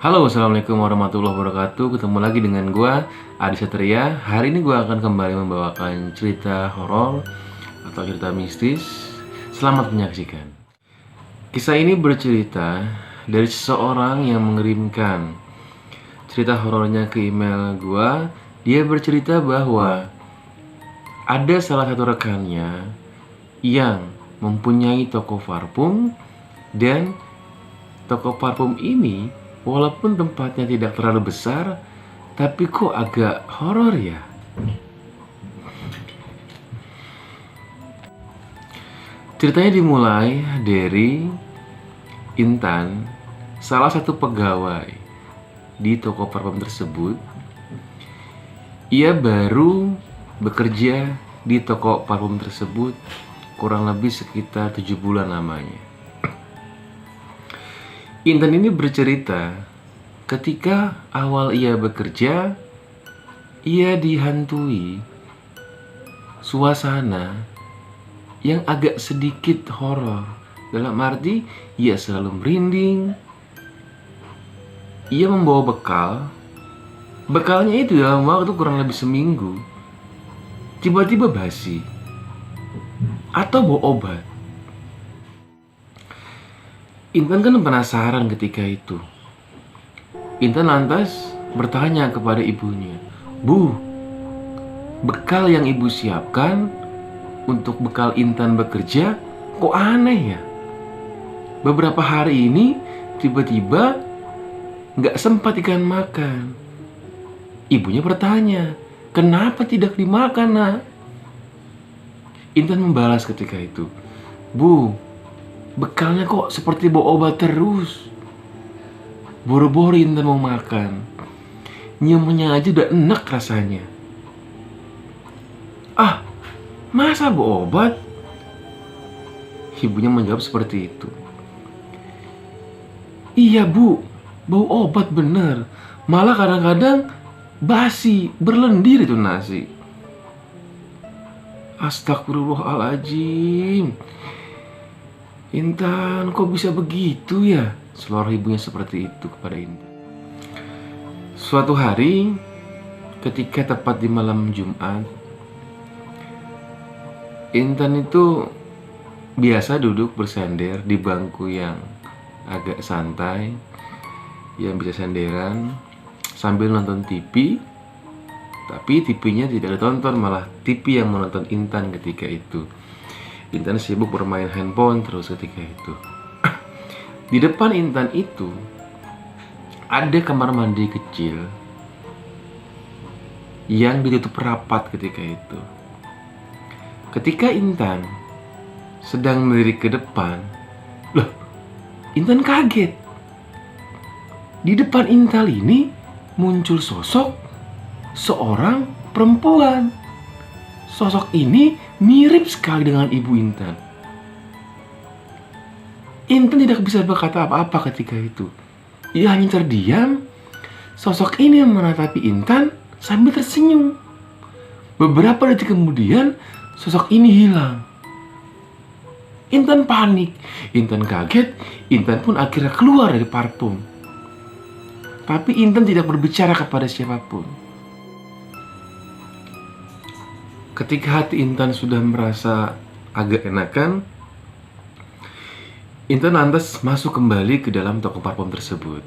Halo, assalamualaikum warahmatullahi wabarakatuh. Ketemu lagi dengan gua Adi Satria. Hari ini gua akan kembali membawakan cerita horor atau cerita mistis. Selamat menyaksikan. Kisah ini bercerita dari seseorang yang mengirimkan cerita horornya ke email gua. Dia bercerita bahwa ada salah satu rekannya yang mempunyai toko parfum, dan toko parfum ini walaupun tempatnya tidak terlalu besar, tapi kok agak horor ya. Ceritanya dimulai dari Intan, salah satu pegawai di toko parfum tersebut. Ia baru bekerja di toko parfum tersebut kurang lebih sekitar 7 bulan lamanya. Intan ini bercerita ketika awal ia bekerja, ia dihantui suasana yang agak sedikit horor. Dalam arti, ia selalu merinding. Ia membawa bekal. Bekalnya itu dalam waktu kurang lebih seminggu tiba-tiba basi atau bawa obat. Intan kan penasaran ketika itu. Intan lantas bertanya kepada ibunya, "Bu, bekal yang ibu siapkan untuk bekal Intan bekerja kok aneh ya? Beberapa hari ini tiba-tiba nggak sempat ikan makan." Ibunya bertanya, "Kenapa tidak dimakan, Nak?" Intan membalas ketika itu, "Bu, bekalnya kok seperti bawa obat terus. Boro-boro Intan mau makan, nyiumnya aja udah enak rasanya." "Ah, masa bawa obat?" Ibunya menjawab seperti itu. "Iya Bu, bau obat bener. Malah kadang-kadang basi, berlendir itu nasi." Astagfirullahaladzim. "Intan, kok bisa begitu ya?" Seluruh ibunya seperti itu kepada Intan. Suatu hari, ketika tepat di malam Jumat, Intan itu biasa duduk bersender di bangku yang agak santai, yang bisa senderan sambil nonton TV. Tapi TV-nya tidak ditonton, malah TV yang menonton Intan ketika itu. Intan sibuk bermain handphone terus ketika itu. Di depan Intan itu ada kamar mandi kecil yang ditutup rapat ketika itu. Ketika Intan sedang melirik ke depan, loh, Intan kaget. Di depan Intan ini muncul sosok seorang perempuan. Sosok ini mirip sekali dengan ibu Intan. Intan tidak bisa berkata apa-apa ketika itu. Ia hanya terdiam. Sosok ini menatapi Intan sambil tersenyum. Beberapa detik kemudian, sosok ini hilang. Intan panik, Intan kaget, Intan pun akhirnya keluar dari parfum. Tapi Intan tidak berbicara kepada siapapun. Ketika hati Intan sudah merasa agak enakan, Intan lantas masuk kembali ke dalam toko parfum tersebut.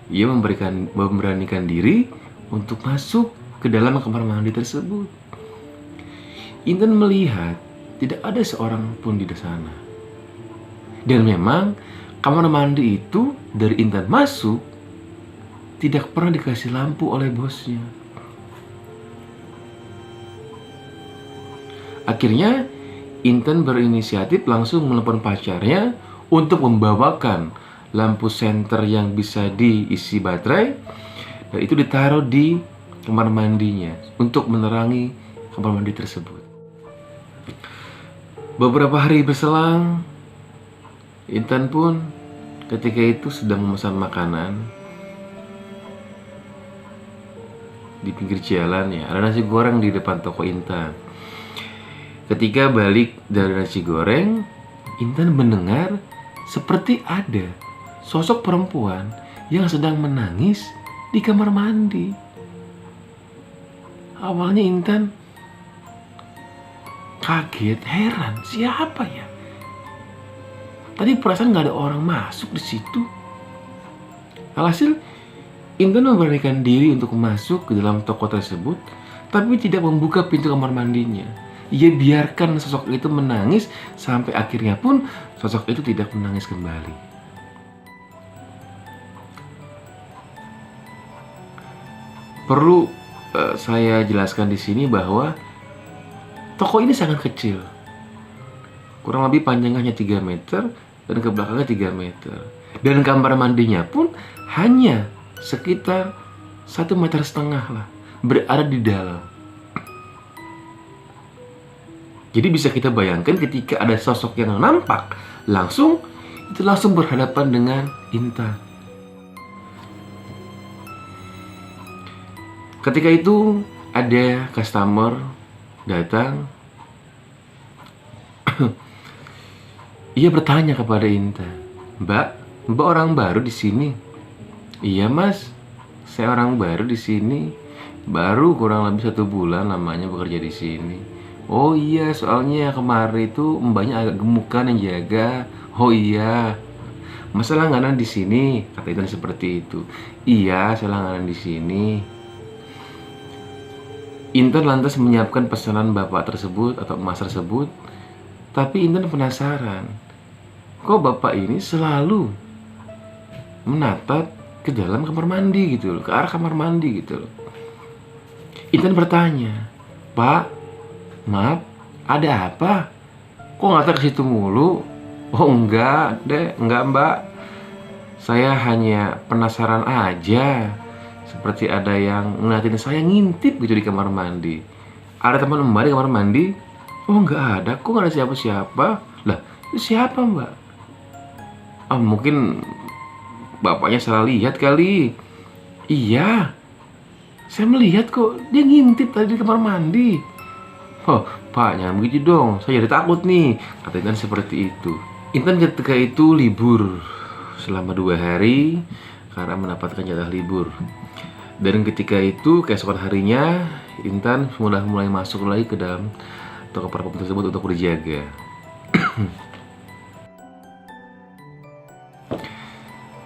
Ia memberanikan diri untuk masuk ke dalam kamar mandi tersebut. Intan melihat tidak ada seorang pun di sana. Dan memang kamar mandi itu dari Intan masuk tidak pernah dikasih lampu oleh bosnya. Akhirnya Intan berinisiatif langsung menelepon pacarnya untuk membawakan lampu senter yang bisa diisi baterai, dan itu ditaruh di kamar mandinya untuk menerangi kamar mandi tersebut. Beberapa hari berselang, Intan pun ketika itu sedang memesan makanan di pinggir jalan ya. Ada nasi goreng di depan toko Intan. Ketika balik dari nasi goreng, Intan mendengar seperti ada sosok perempuan yang sedang menangis di kamar mandi. Awalnya Intan kaget, heran, siapa ya? Tadi perasaan nggak ada orang masuk di situ. Alhasil Intan memberanikan diri untuk masuk ke dalam toko tersebut, tapi tidak membuka pintu kamar mandinya. Ia biarkan sosok itu menangis sampai akhirnya pun sosok itu tidak menangis kembali. Perlu saya jelaskan di sini bahwa toko ini sangat kecil. Kurang lebih panjangnya hanya 3 meter dan ke belakangnya 3 meter. Dan kamar mandinya pun hanya sekitar 1,5 meter lah berada di dalam. Jadi bisa kita bayangkan ketika ada sosok yang nampak langsung berhadapan dengan Intan. Ketika itu ada customer datang. Ia bertanya kepada Intan, "Mbak orang baru di sini?" "Iya Mas, saya orang baru di sini. Baru kurang lebih 1 bulan lamanya bekerja di sini." "Oh iya, soalnya kemarin itu mbaknya agak gemukan yang jaga." "Oh iya, Mas langganan di sini?" kata Intan seperti itu. "Iya, saya langganan di sini." Intan lantas menyiapkan pesanan bapak tersebut atau emas tersebut. Tapi Intan penasaran, kok bapak ini selalu menatap ke dalam kamar mandi gitu loh, ke arah kamar mandi gitu loh. Intan bertanya, "Pak, maaf, ada apa? Kok ngata ke situ mulu?" "Oh enggak deh, enggak Mbak. Saya hanya penasaran aja. Seperti ada yang ngeliatin saya ngintip gitu di kamar mandi." "Ada teman Mbak di kamar mandi?" "Oh nggak ada, kok nggak ada siapa-siapa." "Lah, itu siapa Mbak?" "Oh mungkin bapaknya salah lihat kali." "Iya, saya melihat kok dia ngintip tadi di kamar mandi." "Oh Pak, jangan begitu dong, saya jadi takut nih," kata Intan seperti itu. Intan ketika itu libur selama 2 hari karena mendapatkan jatah libur. Dan ketika itu keesokan harinya Intan sudah mulai masuk lagi ke dalam toko parfum tersebut untuk berjaga.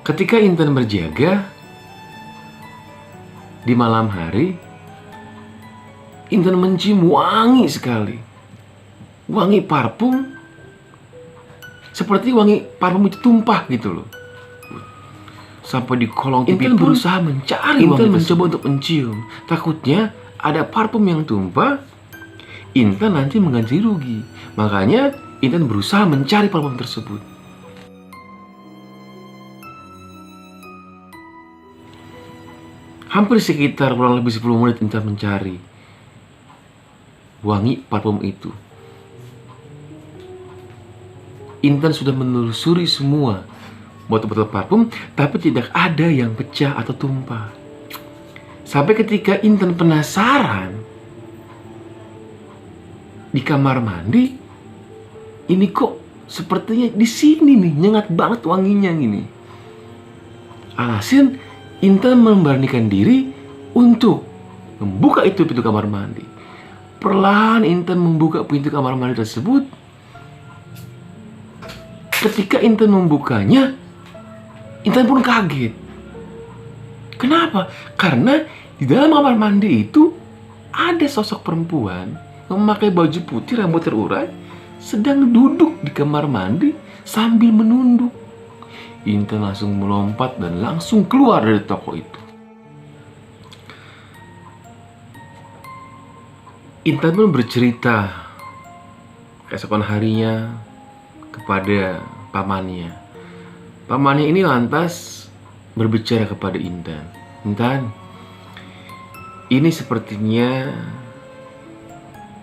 Ketika Intan berjaga di malam hari, Intan mencium wangi sekali. Wangi parfum seperti wangi parfum itu tumpah gitu loh. Sampai di kolong TV Intan berusaha mencari Intan mencoba untuk mencium. Takutnya ada parfum yang tumpah, Intan nanti mengganti rugi. Makanya Intan berusaha mencari parfum tersebut. Hampir sekitar kurang lebih 10 menit Intan mencari wangi parfum itu. Intan sudah menelusuri semua botol-botol parfum, tapi tidak ada yang pecah atau tumpah. Sampai ketika Intan penasaran, di kamar mandi, ini kok sepertinya di sini nih nyengat banget wanginya gini. Alhasil Intan memberanikan diri untuk membuka itu pintu kamar mandi. Perlahan Intan membuka pintu kamar mandi tersebut. Ketika Intan membukanya, Intan pun kaget. Kenapa? Karena di dalam kamar mandi itu ada sosok perempuan memakai baju putih, rambut terurai, sedang duduk di kamar mandi sambil menunduk. Intan langsung melompat dan langsung keluar dari toko itu. Intan pun bercerita keesokan harinya kepada pamannya. Pamannya ini lantas berbicara kepada Intan. "Intan, ini sepertinya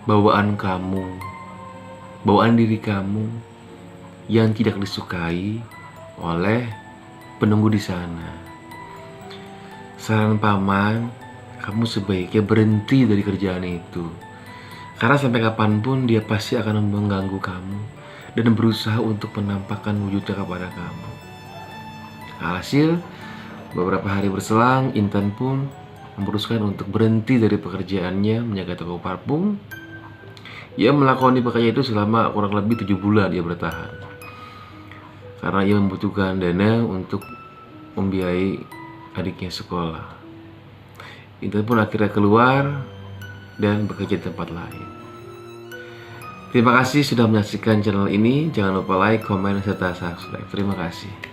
bawaan kamu, bawaan diri kamu yang tidak disukai oleh penunggu di sana. Saran paman, kamu sebaiknya berhenti dari kerjaan itu. Karena sampai kapanpun dia pasti akan mengganggu kamu dan berusaha untuk menampakkan wujudnya kepada kamu." Alhasil, Beberapa hari berselang, Intan pun memutuskan untuk berhenti dari pekerjaannya menjaga toko parfum. Ia melakoni pekerjaan itu selama kurang lebih 7 bulan ia bertahan. Karena ia membutuhkan dana untuk membiayai adiknya sekolah. Intan pun akhirnya keluar dan bekerja di tempat lain. Terima kasih sudah menyaksikan channel ini. Jangan lupa like, komen, serta subscribe. Terima kasih.